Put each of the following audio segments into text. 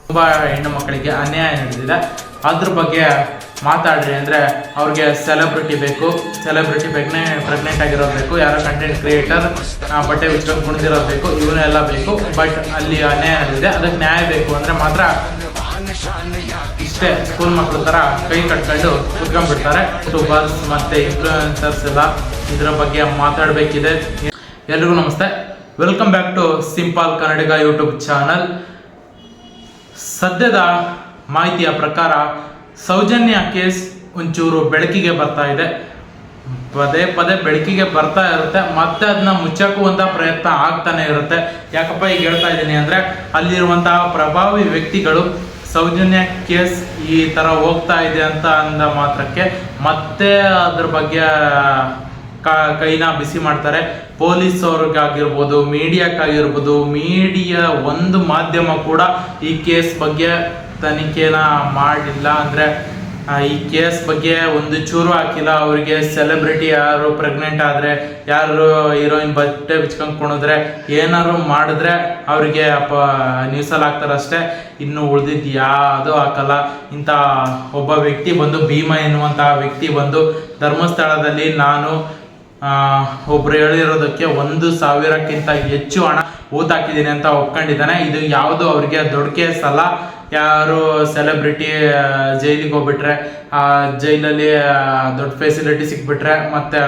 ತುಂಬ ಹೆಣ್ಣು ಮಕ್ಕಳಿಗೆ ಅನ್ಯಾಯ ನಡೆದಿದೆ. ಅದ್ರ ಬಗ್ಗೆ ಮಾತಾಡ್ರಿ ಅಂದರೆ ಅವ್ರಿಗೆ ಸೆಲೆಬ್ರಿಟಿ ಬೇಕು, ಸೆಲೆಬ್ರಿಟಿ ಪ್ರೆಗ್ನೆಂಟ್ ಆಗಿರೋದು ಬೇಕು, ಯಾರೋ ಕಂಟೆಂಟ್ ಕ್ರಿಯೇಟರ್ ಬಟ್ಟೆ ಬಿಚ್ಕೊಂಡು ಕುಣಿದಿರೋದು ಬೇಕು, ಇವನ್ನೆಲ್ಲ ಬೇಕು. ಬಟ್ ಅಲ್ಲಿ ಅನ್ಯಾಯ ನಡೆದಿದೆ, ಅದಕ್ಕೆ ನ್ಯಾಯ ಬೇಕು ಅಂದರೆ ಮಾತ್ರ ಇಷ್ಟೇ ಸ್ಕೂಲ್ ಮಕ್ಕಳ ಥರ ಕೈ ಕಟ್ಕೊಂಡು ಕುತ್ಕೊಂಡ್ಬಿಡ್ತಾರೆ. ಯೂಟ್ಯೂಬರ್ಸ್ ಮತ್ತು ಇನ್ಫ್ಲೂಯೆನ್ಸರ್ಸ್ ಎಲ್ಲ ಇದರ ಬಗ್ಗೆ ಮಾತಾಡಬೇಕಿದೆ. ಎಲ್ರಿಗೂ ನಮಸ್ತೆ, welcome back to simple Kannadiga YouTube channel. ಸದ್ಯದ ಮಾಹಿತಿಯ ಪ್ರಕಾರ ಸೌಜನ್ಯ ಕೇಸ್ ಒಂಚೂರು ಬೆಳಕಿಗೆ ಬರ್ತಾ ಇದೆ. ಪದೇ ಪದೇ ಬೆಳಕಿಗೆ ಬರ್ತಾ ಇರುತ್ತೆ, ಮತ್ತೆ ಅದನ್ನ ಮುಚ್ಚಕ್ಕುವಂಥ ಪ್ರಯತ್ನ ಆಗ್ತಾನೆ ಇರುತ್ತೆ. ಯಾಕಪ್ಪ ಈಗ ಹೇಳ್ತಾ ಇದ್ದೀನಿ ಅಂದರೆ, ಅಲ್ಲಿರುವಂತಹ ಪ್ರಭಾವಿ ವ್ಯಕ್ತಿಗಳು ಸೌಜನ್ಯ ಕೇಸ್ ಈ ಥರ ಹೋಗ್ತಾ ಇದೆ ಅಂತ ಅಂದ ಮಾತ್ರಕ್ಕೆ ಮತ್ತೆ ಅದ್ರ ಬಗ್ಗೆ ಕೈನ ಬಿಸಿ ಮಾಡ್ತಾರೆ. ಪೊಲೀಸ್ ಅವ್ರಿಗಾಗಿರ್ಬೋದು, ಮೀಡಿಯಾಕ್ಕಾಗಿರ್ಬೋದು, ಮೀಡಿಯಾ ಒಂದು ಮಾಧ್ಯಮ ಕೂಡ ಈ ಕೇಸ್ ಬಗ್ಗೆ ತನಿಖೆನ ಮಾಡಿಲ್ಲ. ಅಂದರೆ ಈ ಕೇಸ್ ಬಗ್ಗೆ ಒಂದು ಚೂರು ಹಾಕಿಲ್ಲ. ಅವರಿಗೆ ಸೆಲೆಬ್ರಿಟಿ ಯಾರು ಪ್ರೆಗ್ನೆಂಟ್ ಆದರೆ, ಯಾರು ಹೀರೋಯಿನ್ ಬಟ್ಟೆ ಬಿಚ್ಕೊಂಡು ಕುಣಿದ್ರೆ, ಏನಾದ್ರು ಮಾಡಿದ್ರೆ ಅವರಿಗೆ ನ್ಯೂಸಲ್ಲಿ ಹಾಕ್ತಾರಷ್ಟೇ. ಇನ್ನು ಉಳಿದಿದ್ದು ಯಾವುದೂ ಹಾಕಲ್ಲ. ಇಂಥ ಒಬ್ಬ ವ್ಯಕ್ತಿ ಬಂದು, ಭೀಮಾ ಎನ್ನುವಂತಹ ವ್ಯಕ್ತಿ ಬಂದು ಧರ್ಮಸ್ಥಳದಲ್ಲಿ ನಾನು ಒಬ್ರು ಹೇಳಿರೋದಕ್ಕೆ 1,000ಕ್ಕಿಂತ ಹೆಚ್ಚು ಹಣ ಊತಾಕಿದ್ದೀನಿ ಅಂತ ಒಪ್ಕೊಂಡಿದ್ದಾನೆ. ಇದು ಯಾವುದು ಅವರಿಗೆ ದೊಡ್ಡ ಕೇಸ್ ಅಲ್ಲ. ಯಾರು ಸೆಲೆಬ್ರಿಟಿ ಜೈಲಿಗೆ ಹೋಗ್ಬಿಟ್ರೆ, ಆ ಜೈಲಲ್ಲಿ ದೊಡ್ಡ ಫೆಸಿಲಿಟಿ ಸಿಕ್ಬಿಟ್ರೆ ಮತ್ತೆ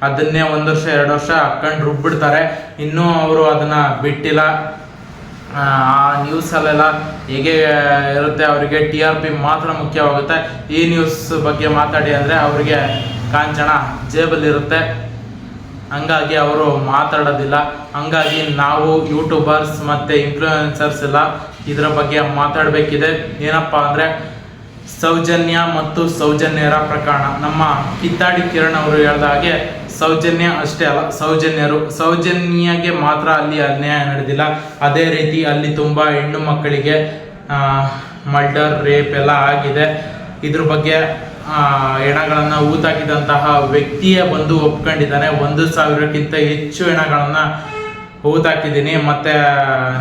ಅದನ್ನೇ 1 ವರ್ಷ 2 ವರ್ಷ ಹಾಕೊಂಡು ರುಬ್ಬಿಡ್ತಾರೆ. ಇನ್ನೂ ಅವರು ಅದನ್ನ ಬಿಟ್ಟಿಲ್ಲ. ಆ ನ್ಯೂಸಲ್ಲೆಲ್ಲ ಹೇಗೆ ಇರುತ್ತೆ, ಅವರಿಗೆ TRP ಮಾತ್ರ ಮುಖ್ಯವಾಗುತ್ತೆ. ಈ ನ್ಯೂಸ್ ಬಗ್ಗೆ ಮಾತಾಡಿ ಅಂದರೆ ಅವರಿಗೆ ಕಾಂಚನ ಜೇಬಲ್ಲಿರುತ್ತೆ, ಹಂಗಾಗಿ ಅವರು ಮಾತಾಡೋದಿಲ್ಲ. ಹಂಗಾಗಿ ನಾವು ಯೂಟ್ಯೂಬರ್ಸ್ ಮತ್ತು ಇನ್ಫ್ಲೂಯೆನ್ಸರ್ಸ್ ಎಲ್ಲ ಇದರ ಬಗ್ಗೆ ಮಾತಾಡಬೇಕಿದೆ. ಏನಪ್ಪ ಅಂದರೆ, ಸೌಜನ್ಯ ಮತ್ತು ಸೌಜನ್ಯರ ಪ್ರಕರಣ. ನಮ್ಮ ಕಿತ್ತಾಡಿ ಕಿರಣ್ ಅವರು ಹೇಳಿದ ಹಾಗೆ ಸೌಜನ್ಯ ಅಷ್ಟೇ ಅಲ್ಲ, ಸೌಜನ್ಯಗೆ ಮಾತ್ರ ಅಲ್ಲಿ ಅನ್ಯಾಯ ನಡೆದಿಲ್ಲ. ಅದೇ ರೀತಿ ಅಲ್ಲಿ ತುಂಬ ಹೆಣ್ಣು ಮಕ್ಕಳಿಗೆ ಮರ್ಡರ್, ರೇಪ್ ಎಲ್ಲ ಆಗಿದೆ. ಇದ್ರ ಬಗ್ಗೆ ಹೆಣಗಳನ್ನು ಊತಾಕಿದಂತಹ ವ್ಯಕ್ತಿಯ ಬಂದು ಒಪ್ಕೊಂಡಿದ್ದಾನೆ. 1,000ಕ್ಕಿಂತ ಹೆಚ್ಚು ಹೆಣಗಳನ್ನು ಊತಾಕಿದ್ದೀನಿ, ಮತ್ತು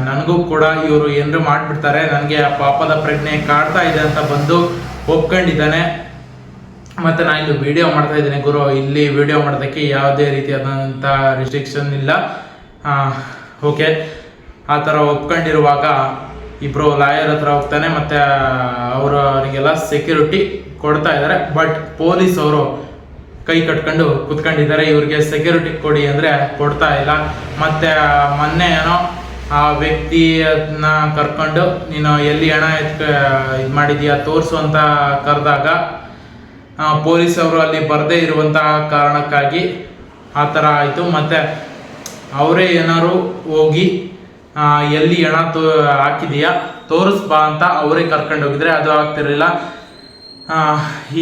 ನನಗೂ ಕೂಡ ಇವರು ಏನಾರು ಮಾಡಿಬಿಡ್ತಾರೆ, ನನಗೆ ಪಾಪದ ಪ್ರಜ್ಞೆ ಕಾಡ್ತಾ ಇದೆ ಅಂತ ಬಂದು ಒಪ್ಕೊಂಡಿದ್ದಾನೆ. ಮತ್ತು ನಾನು ಇಲ್ಲಿ ವಿಡಿಯೋ ಮಾಡ್ತಾ ಇದ್ದೀನಿ ಗುರು, ಇಲ್ಲಿ ವಿಡಿಯೋ ಮಾಡೋದಕ್ಕೆ ಯಾವುದೇ ರೀತಿಯಾದಂಥ ರಿಸ್ಟ್ರಿಕ್ಷನ್ ಇಲ್ಲ. ಓಕೆ, ಆ ಥರ ಒಪ್ಕೊಂಡಿರುವಾಗ ಇಬ್ಬರು ಲಾಯರ್ ಹತ್ರ ಹೋಗ್ತಾನೆ, ಮತ್ತು ಅವರಿಗೆಲ್ಲ ಸೆಕ್ಯೂರಿಟಿ ಕೊಡ್ತಾ ಇದ್ದಾರೆ. ಬಟ್ ಪೊಲೀಸ್ ಅವರು ಕೈ ಕಟ್ಕೊಂಡು ಕುತ್ಕೊಂಡಿದ್ದಾರೆ, ಇವ್ರಿಗೆ ಸೆಕ್ಯೂರಿಟಿ ಕೊಡಿ ಅಂದರೆ ಕೊಡ್ತಾ ಇಲ್ಲ. ಮತ್ತು ಮೊನ್ನೆ ಏನೋ ಆ ವ್ಯಕ್ತಿಯನ್ನ ಕರ್ಕೊಂಡು ನೀನು ಎಲ್ಲಿ ಹಣ ಇದು ಮಾಡಿದೀಯಾ ತೋರಿಸು ಅಂತ ಕರೆದಾಗ ಪೊಲೀಸ್ ಅವರು ಅಲ್ಲಿ ಬರದೇ ಇರುವಂತಹ ಕಾರಣಕ್ಕಾಗಿ ಆ ಥರ ಆಯಿತು. ಮತ್ತು ಅವರೇ ಏನಾದ್ರು ಹೋಗಿ ಎಲ್ಲಿ ಹಣ ಹಾಕಿದೀಯಾ ತೋರಿಸ್ಬಾ ಅಂತ ಅವರೇ ಕರ್ಕೊಂಡು ಹೋಗಿದ್ರೆ ಅದು ಆಗ್ತಿರಲಿಲ್ಲ.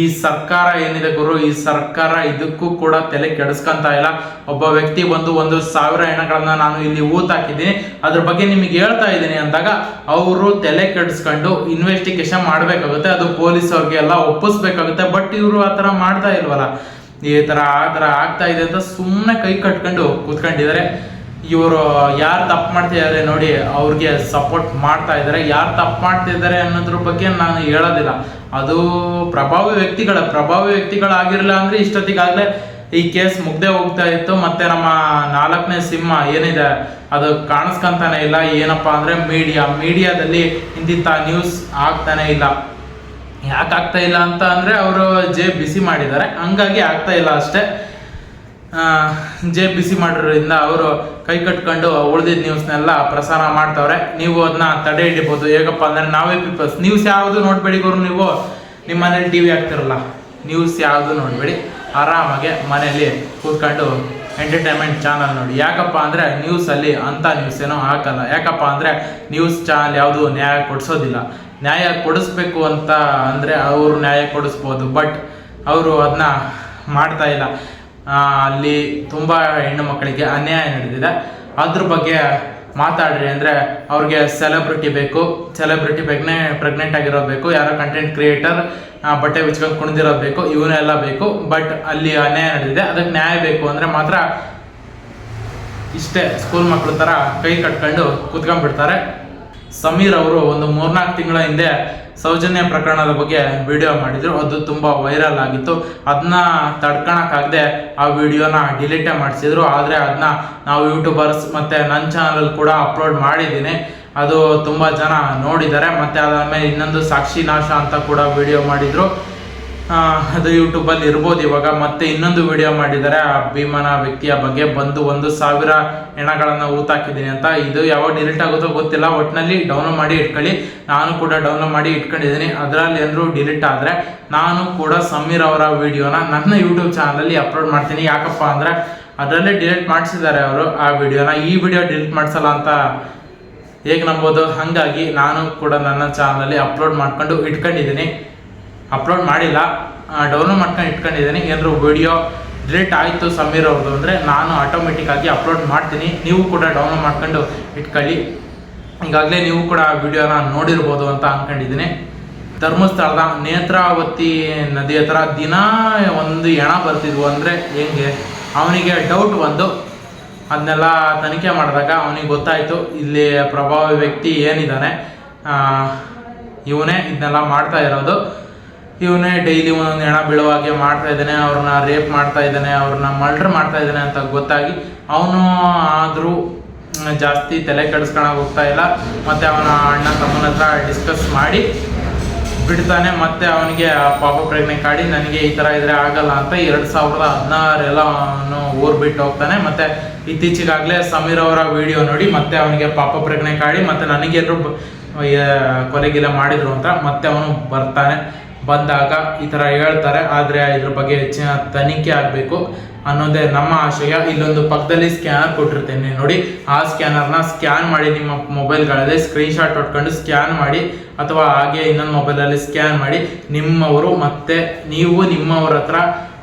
ಈ ಸರ್ಕಾರ ಏನಿದೆ ಗುರು, ಈ ಸರ್ಕಾರ ಇದಕ್ಕೂ ಕೂಡ ತಲೆ ಕೆಡಿಸ್ಕೊಂತ ಇಲ್ಲ. ಒಬ್ಬ ವ್ಯಕ್ತಿ ಬಂದು 1,000 ಹೆಣಗಳನ್ನ ನಾನು ಇಲ್ಲಿ ಊತಾಕಿದ್ದೀನಿ, ಅದ್ರ ಬಗ್ಗೆ ನಿಮಗೆ ಹೇಳ್ತಾ ಇದ್ದೀನಿ ಅಂದಾಗ ಅವರು ತಲೆ ಕೆಡಿಸ್ಕೊಂಡು ಇನ್ವೆಸ್ಟಿಗೇಷನ್ ಮಾಡಬೇಕಾಗುತ್ತೆ. ಅದು ಪೊಲೀಸ್ ಅವ್ರಿಗೆ ಎಲ್ಲ ಒಪ್ಪಿಸ್ಬೇಕಾಗುತ್ತೆ. ಬಟ್ ಇವರು ಆ ಥರ ಮಾಡ್ತಾ ಇಲ್ವಲ್ಲ, ಈ ಥರ ಆಗ್ತಾ ಇದೆ ಅಂತ ಸುಮ್ಮನೆ ಕೈ ಕಟ್ಕೊಂಡು ಕೂತ್ಕೊಂಡಿದ್ದಾರೆ. ಇವರು ಯಾರು ತಪ್ಪು ಮಾಡ್ತಿದ್ದಾರೆ ನೋಡಿ, ಅವ್ರಿಗೆ ಸಪೋರ್ಟ್ ಮಾಡ್ತಾ ಇದ್ದಾರೆ. ಯಾರು ತಪ್ಪು ಮಾಡ್ತಿದ್ದಾರೆ ಅನ್ನೋದ್ರ ಬಗ್ಗೆ ನಾನು ಹೇಳೋದಿಲ್ಲ. ಅದು ಪ್ರಭಾವಿ ವ್ಯಕ್ತಿಗಳಾಗಿರಲಿಲ್ಲ ಅಂದರೆ ಇಷ್ಟೊತ್ತಿಗಾಗಲೇ ಈ ಕೇಸ್ ಮುಗ್ದೇ ಹೋಗ್ತಾ ಇತ್ತು. ಮತ್ತು ನಮ್ಮ 4ನೇ ಸಿಂಹ ಏನಿದೆ ಅದು ಕಾಣಿಸ್ಕೊಂತಾನೆ ಇಲ್ಲ. ಏನಪ್ಪ ಅಂದರೆ ಮೀಡಿಯಾದಲ್ಲಿ ಇಂತಿಂಥ ನ್ಯೂಸ್ ಆಗ್ತಾನೆ ಇಲ್ಲ. ಯಾಕೆ ಆಗ್ತಾ ಇಲ್ಲ ಅಂತ ಅಂದರೆ ಅವರು ಜೇಬ್ ಬಿಸಿ ಮಾಡಿದ್ದಾರೆ, ಹಂಗಾಗಿ ಆಗ್ತಾ ಇಲ್ಲ ಅಷ್ಟೇ. ಜೇಬ್ ಬಿಸಿ ಮಾಡಿರೋದ್ರಿಂದ ಅವರು ಕೈ ಕಟ್ಕೊಂಡು ಉಳಿದಿದ್ದ ನ್ಯೂಸ್ನೆಲ್ಲ ಪ್ರಸಾರ ಮಾಡ್ತವ್ರೆ. ನೀವು ಅದನ್ನ ತಡೆ ಹಿಡಿಬೋದು. ಹೇಗಪ್ಪ ಅಂದರೆ, ನಾವೇ ಪೀಪಲ್ಸ್ ನ್ಯೂಸ್ ಯಾವುದು ನೋಡಬೇಡಿ ಗುರು. ನೀವು ನಿಮ್ಮ ಮನೇಲಿ TV ಹಾಕ್ತಿರಲ್ಲ, ನ್ಯೂಸ್ ಯಾವುದು ನೋಡಬೇಡಿ, ಆರಾಮಾಗೆ ಮನೇಲಿ ಕೂತ್ಕೊಂಡು ಎಂಟರ್ಟೈನ್ಮೆಂಟ್ ಚಾನಲ್ ನೋಡಿ. ಯಾಕಪ್ಪ ಅಂದರೆ ನ್ಯೂಸಲ್ಲಿ ಅಂಥ ನ್ಯೂಸ್ ಏನೋ ಹಾಕಲ್ಲ. ಯಾಕಪ್ಪ ಅಂದರೆ ನ್ಯೂಸ್ ಚಾನಲ್ ಯಾವುದು ನ್ಯಾಯ ಕೊಡಿಸೋದಿಲ್ಲ. ನ್ಯಾಯ ಕೊಡಿಸ್ಬೇಕು ಅಂತ ಅಂದರೆ ಅವರು ನ್ಯಾಯ ಕೊಡಿಸ್ಬೋದು, ಬಟ್ ಅವರು ಅದನ್ನ ಮಾಡ್ತಾ ಇಲ್ಲ. ಅಲ್ಲಿ ತುಂಬ ಹೆಣ್ಣು ಮಕ್ಕಳಿಗೆ ಅನ್ಯಾಯ ನಡೆದಿದೆ. ಅದ್ರ ಬಗ್ಗೆ ಮಾತಾಡ್ರಿ ಅಂದರೆ ಅವ್ರಿಗೆ ಸೆಲೆಬ್ರಿಟಿ ಬೇಕು, ಸೆಲೆಬ್ರಿಟಿ ಪ್ರೆಗ್ನೆಂಟ್ ಆಗಿರೋದು ಬೇಕು, ಯಾರೋ ಕಂಟೆಂಟ್ ಕ್ರಿಯೇಟರ್ ಬಟ್ಟೆ ಬಿಚ್ಕೊಂಡು ಕುಣಿದಿರೋದು ಬೇಕು, ಇವನ್ನೆಲ್ಲ ಬೇಕು. ಬಟ್ ಅಲ್ಲಿ ಅನ್ಯಾಯ ನಡೆದಿದೆ, ಅದಕ್ಕೆ ನ್ಯಾಯ ಬೇಕು ಅಂದರೆ ಮಾತ್ರ ಇಷ್ಟೇ ಸ್ಕೂಲ್ ಮಕ್ಕಳ ಥರ ಕೈ ಕಟ್ಕೊಂಡು ಕುತ್ಕೊಂಡ್ಬಿಡ್ತಾರೆ. ಸಮೀರ್ ಅವರು ಒಂದು 3-4 ತಿಂಗಳ ಹಿಂದೆ ಸೌಜನ್ಯ ಪ್ರಕರಣದ ಬಗ್ಗೆ ವಿಡಿಯೋ ಮಾಡಿದ್ರು. ಅದು ತುಂಬಾ ವೈರಲ್ ಆಗಿತ್ತು. ಅದನ್ನ ತಡ್ಕೊಳಕ್ಕಾಗದೆ ಆ ವಿಡಿಯೋನ ಡಿಲೀಟೇ ಮಾಡಿಸಿದ್ರು. ಆದರೆ ಅದನ್ನ ನಾವು ಯೂಟ್ಯೂಬರ್ಸ್ ಮತ್ತೆ ನನ್ನ ಚಾನಲ್ ಕೂಡ ಅಪ್ಲೋಡ್ ಮಾಡಿದ್ದೀನಿ. ಅದು ತುಂಬಾ ಜನ ನೋಡಿದ್ದಾರೆ. ಮತ್ತೆ ಅದಾದ್ಮೇಲೆ ಇನ್ನೊಂದು ಸಾಕ್ಷಿ ನಾಶ ಅಂತ ಕೂಡ ವಿಡಿಯೋ ಮಾಡಿದ್ರು. ಅದು ಯೂಟ್ಯೂಬಲ್ಲಿ ಇರ್ಬೋದು ಇವಾಗ. ಮತ್ತೆ ಇನ್ನೊಂದು ವಿಡಿಯೋ ಮಾಡಿದ್ದಾರೆ ಆ ಭೀಮನ ವ್ಯಕ್ತಿಯ ಬಗ್ಗೆ, ಬಂದು 1,000 ಹೆಣಗಳನ್ನು ಊತಾಕಿದ್ದೀನಿ ಅಂತ. ಇದು ಯಾವಾಗ ಡಿಲೀಟ್ ಆಗುತ್ತೋ ಗೊತ್ತಿಲ್ಲ. ಒಟ್ಟಿನಲ್ಲಿ ಡೌನ್ಲೋಡ್ ಮಾಡಿ ಇಟ್ಕೊಳ್ಳಿ. ನಾನು ಕೂಡ ಡೌನ್ಲೋಡ್ ಮಾಡಿ ಇಟ್ಕೊಂಡಿದ್ದೀನಿ. ಅದರಲ್ಲಿ ಏನಾದ್ರು ಡಿಲೀಟ್ ಆದರೆ ನಾನು ಕೂಡ ಸಮೀರ್ ಅವರ ವಿಡಿಯೋನ ನನ್ನ ಯೂಟ್ಯೂಬ್ ಚಾನಲಲ್ಲಿ ಅಪ್ಲೋಡ್ ಮಾಡ್ತೀನಿ. ಯಾಕಪ್ಪ ಅಂದರೆ ಅದರಲ್ಲೇ ಡಿಲೀಟ್ ಮಾಡಿಸಿದ್ದಾರೆ ಅವರು ಆ ವಿಡಿಯೋನ. ಈ ವಿಡಿಯೋ ಡಿಲೀಟ್ ಮಾಡಿಸಲ್ಲ ಅಂತ ಹೇಗೆ ನಂಬೋದು? ಹಾಗಾಗಿ ನಾನು ಕೂಡ ನನ್ನ ಚಾನಲಲ್ಲಿ ಅಪ್ಲೋಡ್ ಮಾಡ್ಕೊಂಡು ಇಟ್ಕೊಂಡಿದ್ದೀನಿ. ಅಪ್ಲೋಡ್ ಮಾಡಿಲ್ಲ, ಡೌನ್ಲೋಡ್ ಮಾಡ್ಕೊಂಡು ಇಟ್ಕೊಂಡಿದ್ದೀನಿ. ಏನಾದ್ರು ವಿಡಿಯೋ ಡಿಲೀಟ್ ಆಯಿತು ಸಮೀರ್ ಅವ್ರದ್ದು ಅಂದರೆ ನಾನು ಆಟೋಮೆಟಿಕ್ಕಾಗಿ ಅಪ್ಲೋಡ್ ಮಾಡ್ತೀನಿ. ನೀವು ಕೂಡ ಡೌನ್ಲೋಡ್ ಮಾಡ್ಕೊಂಡು ಇಟ್ಕೊಳ್ಳಿ. ಈಗಾಗಲೇ ನೀವು ಕೂಡ ಆ ವಿಡಿಯೋನ ನೋಡಿರ್ಬೋದು ಅಂತ ಅಂದ್ಕೊಂಡಿದ್ದೀನಿ. ಧರ್ಮಸ್ಥಳದ ನೇತ್ರಾವತಿ ನದಿ ಹತ್ರ ದಿನ ಒಂದು ಹೆಣ ಬರ್ತಿದ್ವು. ಅಂದರೆ ಹೆಂಗೆ? ಅವನಿಗೆ ಡೌಟ್ ಬಂದು ಅದನ್ನೆಲ್ಲ ತನಿಖೆ ಮಾಡಿದಾಗ ಅವನಿಗೆ ಗೊತ್ತಾಯಿತು ಇಲ್ಲಿ ಪ್ರಭಾವಿ ವ್ಯಕ್ತಿ ಏನಿದ್ದಾನೆ ಇವನೇ ಇದನ್ನೆಲ್ಲ ಮಾಡ್ತಾ ಇರೋದು. ಇವನೇ ಡೈಲಿ ಒಂದೊಂದು ಹೆಣ ಬೀಳುವಾಗೆ ಮಾಡ್ತಾ ಇದ್ದಾನೆ, ಅವ್ರನ್ನ ರೇಪ್ ಮಾಡ್ತಾ ಇದ್ದಾನೆ, ಅವ್ರನ್ನ ಮರ್ಡರ್ ಮಾಡ್ತಾ ಇದ್ದಾನೆ ಅಂತ ಗೊತ್ತಾಗಿ ಅವನು ಆದರೂ ಜಾಸ್ತಿ ತಲೆ ಕೆಡಿಸ್ಕೊಳಕ್ಕೆ ಹೋಗ್ತಾ ಇಲ್ಲ. ಮತ್ತು ಅವನ ಅಣ್ಣ ತಮ್ಮನ ಹತ್ರ ಡಿಸ್ಕಸ್ ಮಾಡಿ ಬಿಡ್ತಾನೆ. ಮತ್ತು ಅವನಿಗೆ ಪಾಪ ಪ್ರಜ್ಞೆ ಕಾಡಿ ನನಗೆ ಈ ಥರ ಇದ್ರೆ ಆಗಲ್ಲ ಅಂತ 2016 ಅವನು ಊರು ಬಿಟ್ಟು ಹೋಗ್ತಾನೆ. ಮತ್ತು ಇತ್ತೀಚೆಗಾಗಲೇ ಸಮೀರ್ ಅವರ ವಿಡಿಯೋ ನೋಡಿ ಮತ್ತೆ ಅವನಿಗೆ ಪಾಪ ಪ್ರಜ್ಞೆ ಕಾಡಿ ಮತ್ತು ನನಗೇನು ಕೊಲೆಗಿಲ್ಲ ಮಾಡಿದ್ರು ಅಂತ ಮತ್ತೆ ಅವನು ಬರ್ತಾನೆ. ಬಂದಾಗ ಈ ಥರ ಹೇಳ್ತಾರೆ. ಆದರೆ ಇದ್ರ ಬಗ್ಗೆ ಹೆಚ್ಚಿನ ತನಿಖೆ ಆಗಬೇಕು ಅನ್ನೋದೇ ನಮ್ಮ ಆಶಯ. ಇಲ್ಲೊಂದು ಪಕ್ಕದಲ್ಲಿ ಸ್ಕ್ಯಾನರ್ ಕೊಟ್ಟಿರ್ತೇನೆ ನೋಡಿ. ಆ ಸ್ಕ್ಯಾನರ್ನ ಸ್ಕ್ಯಾನ್ ಮಾಡಿ ನಿಮ್ಮ ಮೊಬೈಲ್ಗಳಲ್ಲಿ ಸ್ಕ್ರೀನ್ಶಾಟ್ ಹೊಡ್ಕೊಂಡು ಸ್ಕ್ಯಾನ್ ಮಾಡಿ, ಅಥವಾ ಹಾಗೆ ಇನ್ನೊಂದು ಮೊಬೈಲಲ್ಲಿ ಸ್ಕ್ಯಾನ್ ಮಾಡಿ ನಿಮ್ಮವರು ಮತ್ತೆ ನೀವು ನಿಮ್ಮವ್ರ ಹತ್ರ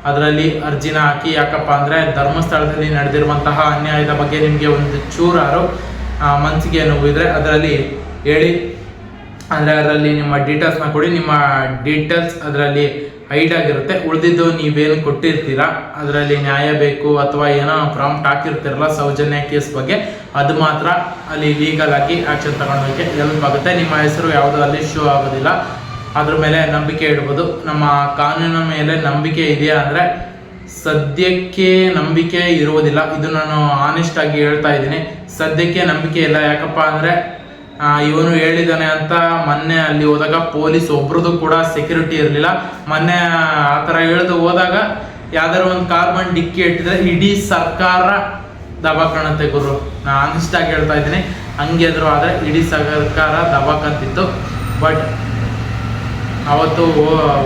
ಅದರಲ್ಲಿ ಅರ್ಜಿನ ಹಾಕಿ. ಯಾಕಪ್ಪ ಅಂದರೆ ಧರ್ಮಸ್ಥಳದಲ್ಲಿ ನಡೆದಿರುವಂತಹ ಅನ್ಯಾಯದ ಬಗ್ಗೆ ನಿಮಗೆ ಒಂದು ಚೂರಾರು ಮನಸ್ಸಿಗೆ ನೋವಿದ್ರೆ ಅದರಲ್ಲಿ ಹೇಳಿ. ಅಂದರೆ ಅದರಲ್ಲಿ ನಿಮ್ಮ ಡೀಟೇಲ್ಸ್ನ ಕೊಡಿ. ನಿಮ್ಮ ಡೀಟೇಲ್ಸ್ ಅದರಲ್ಲಿ ಹೈಡ್ ಆಗಿರುತ್ತೆ. ಉಳಿದಿದ್ದು ನೀವೇನು ಕೊಟ್ಟಿರ್ತೀರ ಅದರಲ್ಲಿ ನ್ಯಾಯ ಬೇಕು ಅಥವಾ ಏನೋ ಪ್ರಾಂಪ್ಟ್ ಹಾಕಿರ್ತೀರಲ್ಲ ಸೌಜನ್ಯ ಕೇಸ್ ಬಗ್ಗೆ, ಅದು ಮಾತ್ರ ಅಲ್ಲಿ ಲೀಗಲ್ ಆಗಿ ಆ್ಯಕ್ಷನ್ ತಗೊಂಡೋಕ್ಕೆ ಹೆಲ್ಪ್ ಆಗುತ್ತೆ. ನಿಮ್ಮ ಹೆಸರು ಯಾವುದೂ ಅಲ್ಲಿ ಶೋ ಆಗೋದಿಲ್ಲ. ಅದ್ರ ಮೇಲೆ ನಂಬಿಕೆ ಇಡ್ಬೋದು. ನಮ್ಮ ಕಾನೂನಿನ ಮೇಲೆ ನಂಬಿಕೆ ಇದೆಯಾ ಅಂದರೆ ಸದ್ಯಕ್ಕೆ ನಂಬಿಕೆ ಇರುವುದಿಲ್ಲ. ಇದು ನಾನು ಆನೆಸ್ಟ್ ಆಗಿ ಹೇಳ್ತಾ ಇದ್ದೀನಿ. ಸದ್ಯಕ್ಕೆ ನಂಬಿಕೆ ಇಲ್ಲ. ಯಾಕಪ್ಪ ಅಂದರೆ ಇವನು ಹೇಳಿದ್ದಾನೆ ಅಂತ ಮೊನ್ನೆ ಅಲ್ಲಿ ಹೋದಾಗ ಪೊಲೀಸ್ ಒಬ್ರದ್ದು ಕೂಡ ಸೆಕ್ಯೂರಿಟಿ ಇರಲಿಲ್ಲ. ಮೊನ್ನೆ ಆ ಥರ ಹೇಳ್ದು ಹೋದಾಗ ಯಾವ್ದಾರು ಒಂದು ಕಾರ್ ಬಂದು ಡಿಕ್ಕಿ ಇಟ್ಟಿದ್ರೆ ಇಡೀ ಸರ್ಕಾರ ದಬಾಕಣತೆ ಗುರು. ನಾನು ಆನೆಸ್ಟಾಗಿ ಹೇಳ್ತಾ ಇದ್ದೀನಿ. ಹಂಗೆದ್ರು ಆದರೆ ಇಡೀ ಸರ್ಕಾರ ದಬಾಕಂತಿತ್ತು. ಬಟ್ ಅವತ್ತು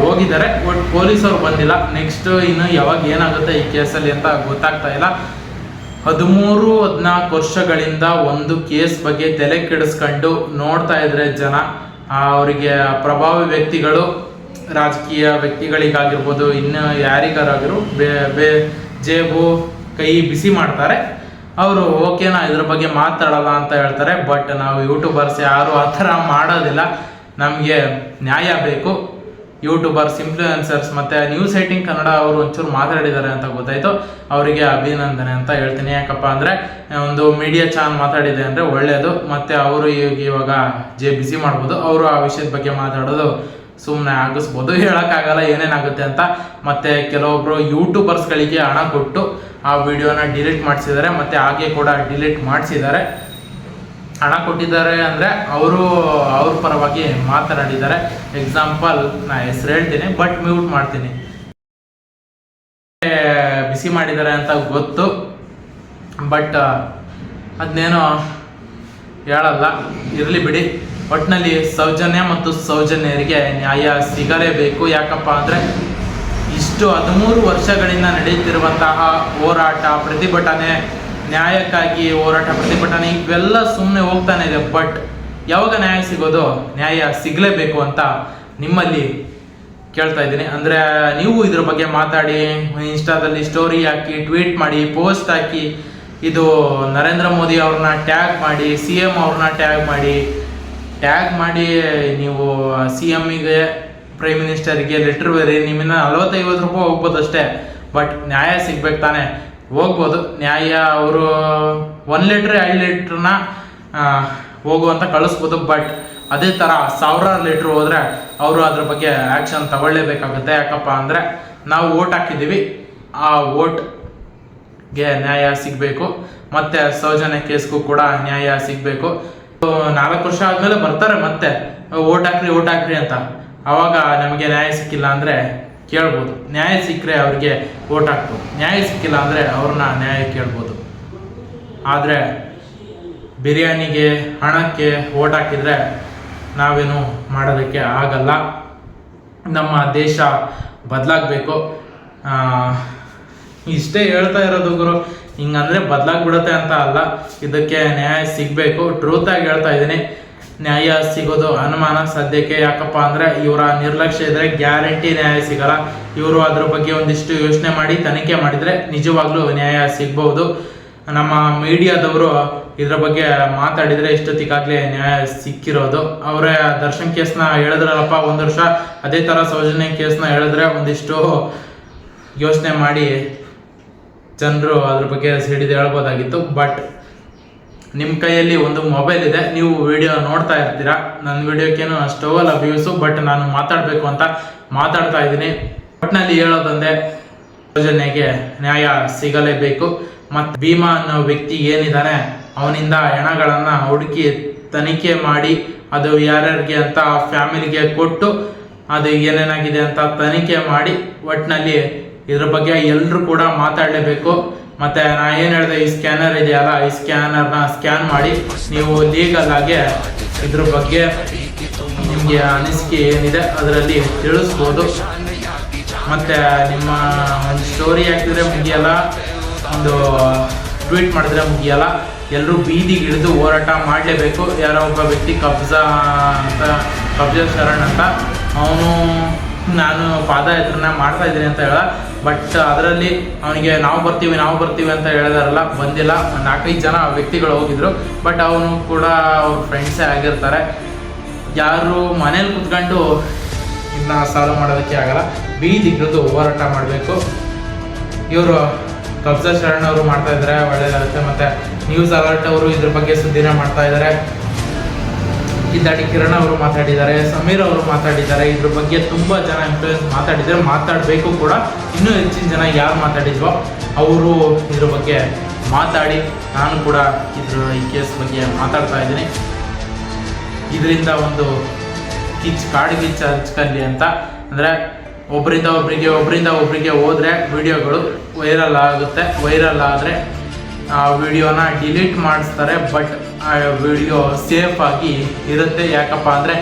ಹೋಗಿದ್ದಾರೆ. ಬಟ್ ಪೊಲೀಸವ್ರು ಬಂದಿಲ್ಲ. ನೆಕ್ಸ್ಟ್ ಇನ್ನು ಯಾವಾಗ ಏನಾಗುತ್ತೆ ಈ ಕೇಸಲ್ಲಿ ಅಂತ ಗೊತ್ತಾಗ್ತಾ ಇಲ್ಲ. 13-14 ವರ್ಷಗಳಿಂದ ಒಂದು ಕೇಸ್ ಬಗ್ಗೆ ತಲೆ ಕೆಡಿಸ್ಕೊಂಡು ನೋಡ್ತಾ ಇದ್ರೆ ಜನ. ಅವರಿಗೆ ಪ್ರಭಾವಿ ವ್ಯಕ್ತಿಗಳು, ರಾಜಕೀಯ ವ್ಯಕ್ತಿಗಳಿಗಾಗಿರ್ಬೋದು, ಇನ್ನು ಯಾರಿಗಾರಾಗಿರು ಜೇಬು ಕೈ ಬಿಸಿ ಮಾಡ್ತಾರೆ. ಅವರು ಓಕೆನಾ ಇದ್ರ ಬಗ್ಗೆ ಮಾತಾಡಲ್ಲ ಅಂತ ಹೇಳ್ತಾರೆ. ಬಟ್ ನಾವು ಯೂಟ್ಯೂಬರ್ಸ್ ಯಾರು ಆ ಥರ ಮಾಡೋದಿಲ್ಲ. ನಮಗೆ ನ್ಯಾಯ ಬೇಕು. ಯೂಟ್ಯೂಬರ್ಸ್, ಇನ್ಫ್ಲೂಯೆನ್ಸರ್ಸ್ ಮತ್ತು ನ್ಯೂಸ್ 18 ಕನ್ನಡ ಅವರು ಒಂಚೂರು ಮಾತಾಡಿದ್ದಾರೆ ಅಂತ ಗೊತ್ತಾಯಿತು. ಅವರಿಗೆ ಅಭಿನಂದನೆ ಅಂತ ಹೇಳ್ತೀನಿ. ಯಾಕಪ್ಪ ಅಂದರೆ ಒಂದು ಮೀಡಿಯಾ ಚಾನಲ್ ಮಾತಾಡಿದೆ ಅಂದರೆ ಒಳ್ಳೆಯದು. ಮತ್ತು ಅವರು ಇವಾಗ ಬಿಸಿ ಮಾಡ್ಬೋದು. ಅವರು ಆ ವಿಷಯದ ಬಗ್ಗೆ ಮಾತಾಡೋದು ಸುಮ್ಮನೆ ಆಗಿಸ್ಬೋದು. ಹೇಳೋಕ್ಕಾಗಲ್ಲ ಏನೇನಾಗುತ್ತೆ ಅಂತ. ಮತ್ತು ಕೆಲವೊಬ್ಬರು ಯೂಟ್ಯೂಬರ್ಸ್ಗಳಿಗೆ ಹಣ ಕೊಟ್ಟು ಆ ವಿಡಿಯೋನ ಡಿಲೀಟ್ ಮಾಡಿಸಿದ್ದಾರೆ. ಮತ್ತು ಹಾಗೆ ಕೂಡ ಡಿಲೀಟ್ ಮಾಡಿಸಿದ್ದಾರೆ. ಹಣ ಕೊಟ್ಟಿದ್ದಾರೆ ಅಂದರೆ ಅವ್ರ ಪರವಾಗಿ ಮಾತನಾಡಿದ್ದಾರೆ. ಎಕ್ಸಾಂಪಲ್ ನಾ ಹೆಸರು ಹೇಳ್ತೀನಿ ಬಟ್ ಮ್ಯೂಟ್ ಮಾಡ್ತೀನಿ. ಬಿಸಿ ಮಾಡಿದ್ದಾರೆ ಅಂತ ಗೊತ್ತು, ಬಟ್ ಅದನ್ನೇನೋ ಹೇಳಲ್ಲ. ಇರಲಿ ಬಿಡಿ. ಒಟ್ಟಿನಲ್ಲಿ ಸೌಜನ್ಯ ಮತ್ತು ಸೌಜನ್ಯರಿಗೆ ನ್ಯಾಯ ಸಿಗಲೇಬೇಕು. ಯಾಕಪ್ಪ ಅಂದರೆ ಇಷ್ಟು 13 ವರ್ಷಗಳಿಂದ ನಡೆಯುತ್ತಿರುವಂತಹ ಹೋರಾಟ, ಪ್ರತಿಭಟನೆ, ನ್ಯಾಯಕ್ಕಾಗಿ ಹೋರಾಟ, ಪ್ರತಿಭಟನೆ ಇವೆಲ್ಲ ಸುಮ್ಮನೆ ಹೋಗ್ತಾನೆ ಇದೆ. ಬಟ್ ಯಾವಾಗ ನ್ಯಾಯ ಸಿಗೋದು? ನ್ಯಾಯ ಸಿಗಲೇಬೇಕು ಅಂತ ನಿಮ್ಮಲ್ಲಿ ಕೇಳ್ತಾ ಇದ್ದೀನಿ. ಅಂದರೆ ನೀವು ಇದ್ರ ಬಗ್ಗೆ ಮಾತಾಡಿ, ಇನ್ಸ್ಟಾದಲ್ಲಿ ಸ್ಟೋರಿ ಹಾಕಿ, ಟ್ವೀಟ್ ಮಾಡಿ, ಪೋಸ್ಟ್ ಹಾಕಿ, ಇದು ನರೇಂದ್ರ ಮೋದಿ ಅವ್ರನ್ನ ಟ್ಯಾಗ್ ಮಾಡಿ, CM ಅವ್ರನ್ನ ಟ್ಯಾಗ್ ಮಾಡಿ ನೀವು CMಗೆ, ಪ್ರೈಮ್ ಮಿನಿಸ್ಟರ್ಗೆ ಲೆಟ್ರ್ ಬೇರೆ. ನಿಮ್ಮನ್ನ 40-50 ರೂಪಾಯಿ ಹೋಗ್ಬೋದು ಅಷ್ಟೇ. ಬಟ್ ನ್ಯಾಯ ಸಿಗ್ಬೇಕು ತಾನೆ? ಹೋಗ್ಬೋದು ನ್ಯಾಯ. ಅವರು 1 ಲೀಟ್ರ್ 2 ಲೀಟ್ರನ್ನ ಹೋಗು ಅಂತ ಕಳಿಸ್ಬೋದು. ಬಟ್ ಅದೇ ಥರ ಸಾವಿರಾರು ಲೀಟ್ರ್ ಹೋದರೆ ಅವರು ಅದ್ರ ಬಗ್ಗೆ ಆ್ಯಕ್ಷನ್ ತಗೊಳ್ಳೇಬೇಕಾಗುತ್ತೆ. ಯಾಕಪ್ಪ ಅಂದರೆ ನಾವು ಓಟ್ ಹಾಕಿದ್ದೀವಿ, ಆ ಓಟ್ಗೆ ನ್ಯಾಯ ಸಿಗಬೇಕು, ಮತ್ತು ಸೌಜನ್ಯ ಕೇಸ್ಗೂ ಕೂಡ ನ್ಯಾಯ ಸಿಗಬೇಕು. 4 ವರ್ಷ ಆದಮೇಲೆ ಬರ್ತಾರೆ ಮತ್ತೆ ಓಟ್ ಹಾಕ್ರಿ ಅಂತ. ಆವಾಗ ನಮಗೆ ನ್ಯಾಯ ಸಿಕ್ಕಿಲ್ಲ ಅಂದರೆ ಕೇಳ್ಬೋದು, ನ್ಯಾಯ ಸಿಕ್ಕರೆ ಅವ್ರಿಗೆ ಓಟ್ ಹಾಕ್ಬೋದು, ನ್ಯಾಯ ಸಿಕ್ಕಿಲ್ಲ ಅಂದರೆ ಅವ್ರನ್ನ ನ್ಯಾಯ ಕೇಳ್ಬೋದು. ಆದರೆ ಬಿರಿಯಾನಿಗೆ ಹಣಕ್ಕೆ ಓಟ್ ಹಾಕಿದರೆ ನಾವೇನು ಮಾಡೋದಕ್ಕೆ ಆಗಲ್ಲ. ನಮ್ಮ ದೇಶ ಬದಲಾಗಬೇಕು. ಇಷ್ಟೇ ಹೇಳ್ತಾ ಇರೋದು ಗುರು. ಹಿಂಗಂದರೆ ಬದಲಾಗ್ಬಿಡುತ್ತೆ ಅಂತ ಅಲ್ಲ, ಇದಕ್ಕೆ ನ್ಯಾಯ ಸಿಗಬೇಕು. ಟ್ರೂತಾಗಿ ಹೇಳ್ತಾ ಇದ್ದೀನಿ, ನ್ಯಾಯ ಸಿಗೋದು ಅನುಮಾನ ಸದ್ಯಕ್ಕೆ. ಯಾಕಪ್ಪ ಅಂದರೆ ಇವರ ನಿರ್ಲಕ್ಷ್ಯ ಇದ್ದರೆ ಗ್ಯಾರಂಟಿ ನ್ಯಾಯ ಸಿಗಲ್ಲ. ಇವರು ಅದ್ರ ಬಗ್ಗೆ ಒಂದಿಷ್ಟು ಯೋಚನೆ ಮಾಡಿ ತನಿಖೆ ಮಾಡಿದರೆ ನಿಜವಾಗ್ಲೂ ನ್ಯಾಯ ಸಿಗ್ಬೋದು. ನಮ್ಮ ಮೀಡಿಯಾದವರು ಇದ್ರ ಬಗ್ಗೆ ಮಾತಾಡಿದರೆ ಇಷ್ಟೊತ್ತಿಗಾಗಲೇ ನ್ಯಾಯ ಸಿಕ್ಕಿರೋದು. ಅವರೇ ದರ್ಶನ್ ಕೇಸ್ನ ಹೇಳಿದ್ರಲ್ಲಪ್ಪ 1 ವರ್ಷ, ಅದೇ ಥರ ಸೌಜನ್ಯ ಕೇಸ್ನ ಹೇಳಿದ್ರೆ ಒಂದಿಷ್ಟು ಯೋಚನೆ ಮಾಡಿ ಜನರು ಅದ್ರ ಬಗ್ಗೆ ಸಿಡಿದು ಹೇಳ್ಬೋದಾಗಿತ್ತು. ಬಟ್ ನಿಮ್ಮ ಕೈಯಲ್ಲಿ ಒಂದು ಮೊಬೈಲ್ ಇದೆ, ನೀವು ವಿಡಿಯೋ ನೋಡ್ತಾ ಇರ್ತೀರಾ. ನನ್ನ ವಿಡಿಯೋಕ್ಕೇನು ಅಷ್ಟೋವಲ್ಲ ವ್ಯೂಸು, ಬಟ್ ನಾನು ಮಾತಾಡಬೇಕು ಅಂತ ಮಾತಾಡ್ತಾ ಇದ್ದೀನಿ. ಒಟ್ಟಿನಲ್ಲಿ ಹೇಳೋದಂದೆ, ಸೌಜನ್ಯಗೆ ನ್ಯಾಯ ಸಿಗಲೇಬೇಕು. ಮತ್ತು ಭೀಮಾ ಅನ್ನೋ ವ್ಯಕ್ತಿ ಏನಿದ್ದಾನೆ ಅವನಿಂದ ಹೆಣಗಳನ್ನು ಹುಡುಕಿ ತನಿಖೆ ಮಾಡಿ ಅದು ಯಾರ್ಯಾರಿಗೆ ಅಂತ ಫ್ಯಾಮಿಲಿಗೆ ಕೊಟ್ಟು ಅದು ಏನೇನಾಗಿದೆ ಅಂತ ತನಿಖೆ ಮಾಡಿ ಒಟ್ಟಿನಲ್ಲಿ ಇದ್ರ ಬಗ್ಗೆ ಎಲ್ಲರೂ ಕೂಡ ಮಾತಾಡಲೇಬೇಕು. ಮತ್ತು ನಾ ಏನು ಹೇಳಿದೆ, ಈ ಸ್ಕ್ಯಾನರ್ ಇದೆಯಲ್ಲ, ಈ ಸ್ಕ್ಯಾನರ್ನ ಸ್ಕ್ಯಾನ್ ಮಾಡಿ ನೀವು ಲೀಗಲ್ ಆಗಿ ಇದ್ರ ಬಗ್ಗೆ ನಿಮಗೆ ಅನಿಸಿಕೆ ಏನಿದೆ ಅದರಲ್ಲಿ ತಿಳಿಸ್ಬೋದು. ಮತ್ತು ನಿಮ್ಮ ಒಂದು ಸ್ಟೋರಿ ಹಾಕಿದ್ರೆ ಮುಗಿಯಲ್ಲ, ಒಂದು ಟ್ವೀಟ್ ಮಾಡಿದ್ರೆ ಮುಗಿಯಲ್ಲ, ಎಲ್ಲರೂ ಬೀದಿಗೆ ಹಿಡಿದು ಹೋರಾಟ ಮಾಡಲೇಬೇಕು. ಯಾರೋ ಒಬ್ಬ ವ್ಯಕ್ತಿ ಕಬ್ಜಾ ಶರಣ್ ಅಂತ, ಅವನು ನಾನು ಪಾದಯಾತ್ರೆನ ಮಾಡ್ತಾ ಇದ್ದೀನಿ ಅಂತ ಹೇಳ, ಬಟ್ ಅದರಲ್ಲಿ ಅವನಿಗೆ ನಾವು ಬರ್ತೀವಿ ಅಂತ ಹೇಳಿದಾರಲ್ಲ, ಬಂದಿಲ್ಲ. 4-5 ಜನ ವ್ಯಕ್ತಿಗಳು ಹೋಗಿದ್ರು, ಬಟ್ ಅವನು ಕೂಡ ಅವ್ರ ಫ್ರೆಂಡ್ಸೇ ಆಗಿರ್ತಾರೆ. ಯಾರು ಮನೇಲಿ ಕುತ್ಕೊಂಡು ಇದನ್ನ ಸಾಲ್ವ್ ಮಾಡೋದಕ್ಕೆ ಆಗಲ್ಲ, ಬೀದಿಗಿಳಿದು ಹೋರಾಟ ಮಾಡಬೇಕು. ಇವರು ಕಬ್ಜಾ ಶರಣ್ ಅವರು ಮಾಡ್ತಾ ಇದ್ದಾರೆ, ಒಳ್ಳೆಯದಾಗುತ್ತೆ. ಮತ್ತು ನ್ಯೂಸ್ ಅಲರ್ಟ್ ಅವರು ಇದ್ರ ಬಗ್ಗೆ ಸುದ್ದಿನ ಮಾಡ್ತಾ ಇದ್ದಾರೆ. ಕಿದ್ದಾಡಿ ಕಿರಣ್ ಅವರು ಮಾತಾಡಿದ್ದಾರೆ, ಸಮೀರ್ ಅವರು ಮಾತಾಡಿದ್ದಾರೆ. ಇದ್ರ ಬಗ್ಗೆ ತುಂಬ ಜನ ಇನ್ಫ್ಲೂಯೆನ್ಸ್ ಮಾತಾಡಿದ್ದಾರೆ, ಮಾತಾಡಬೇಕು ಕೂಡ. ಇನ್ನೂ ಹೆಚ್ಚಿನ ಜನ ಯಾರು ಮಾತಾಡಿದ್ವೋ ಅವರು ಇದ್ರ ಬಗ್ಗೆ ಮಾತಾಡಿ, ನಾನು ಕೂಡ ಈ ಕೇಸ್ ಬಗ್ಗೆ ಮಾತಾಡ್ತಾ ಇದ್ದೀನಿ. ಇದರಿಂದ ಒಂದು ಕಾಡು ಕಿಚ್ಚು ಹಚ್ಕಲ್ಲಿ ಅಂತ, ಅಂದರೆ ಒಬ್ಬರಿಂದ ಒಬ್ಬರಿಗೆ ಹೋದರೆ ವಿಡಿಯೋಗಳು ವೈರಲ್ ಆಗುತ್ತೆ. ವೈರಲ್ ಆದರೆ ಆ ವಿಡಿಯೋನ ಡಿಲೀಟ್ ಮಾಡಿಸ್ತಾರೆ, ಬಟ್ ಆ ವಿಡಿಯೋ ಸೇಫಾಗಿ ಇರುತ್ತೆ. ಯಾಕಪ್ಪ ಅಂದರೆ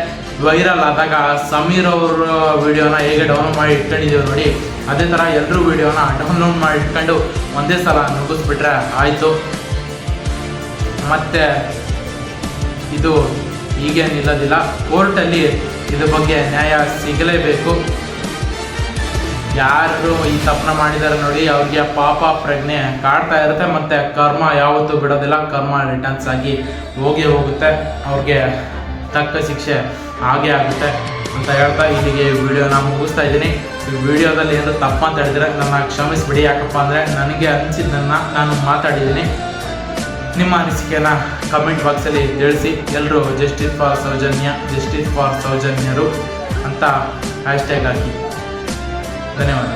ವೈರಲ್ ಆದಾಗ ಸಮೀರ್ ಅವರ ವಿಡಿಯೋನ ಹೇಗೆ ಡೌನ್ಲೋಡ್ ಮಾಡಿ ಇಟ್ಕೊಂಡಿದ್ದೀವಿ ನೋಡಿ, ಅದೇ ಥರ ಎಲ್ಲರೂ ವಿಡಿಯೋನ ಡೌನ್ಲೋಡ್ ಮಾಡಿ ಇಟ್ಕೊಂಡು ಒಂದೇ ಸಲ ನುಗ್ಗಿಸ್ಬಿಟ್ರೆ ಆಯಿತು. ಮತ್ತು ಇದು ಹೀಗೆ ನಿಲ್ಲೋದಿಲ್ಲ, ಕೋರ್ಟಲ್ಲಿ ಇದ್ರ ಬಗ್ಗೆ ನ್ಯಾಯ ಸಿಗಲೇಬೇಕು. ಯಾರು ಈ ತಪ್ಪನ ಮಾಡಿದ್ದಾರೆ ನೋಡಿ, ಅವ್ರಿಗೆ ಪಾಪ ಪ್ರಜ್ಞೆ ಕಾಡ್ತಾ ಇರುತ್ತೆ. ಮತ್ತು ಕರ್ಮ ಯಾವತ್ತೂ ಬಿಡೋದಿಲ್ಲ, ಕರ್ಮ ರಿಟರ್ನ್ಸ್ ಆಗಿ ಹೋಗುತ್ತೆ, ಅವ್ರಿಗೆ ತಕ್ಕ ಶಿಕ್ಷೆ ಆಗೇ ಆಗುತ್ತೆ ಅಂತ ಹೇಳ್ತಾ ಇಲ್ಲಿಗೆ ಈ ವಿಡಿಯೋನ ಮುಗಿಸ್ತಾ ಇದ್ದೀನಿ. ಈ ವಿಡಿಯೋದಲ್ಲಿ ಏನು ತಪ್ಪು ಅಂತ ಹೇಳಿದ್ರೆ ನನ್ನ ಕ್ಷಮಿಸ್ಬಿಡಿ. ಯಾಕಪ್ಪ ಅಂದರೆ ನನಗೆ ಅನಿಸಿದ್ದನ್ನು ನಾನು ಮಾತಾಡಿದ್ದೀನಿ. ನಿಮ್ಮ ಅನಿಸಿಕೆನ ಕಮೆಂಟ್ ಬಾಕ್ಸಲ್ಲಿ ತಿಳಿಸಿ. ಎಲ್ಲರೂ ಜಸ್ಟಿಸ್ ಫಾರ್ ಸೌಜನ್ಯರು ಅಂತ ಹ್ಯಾಶ್ಟ್ಯಾಗ್ ಹಾಕಿ. ಧನ್ಯವಾದ.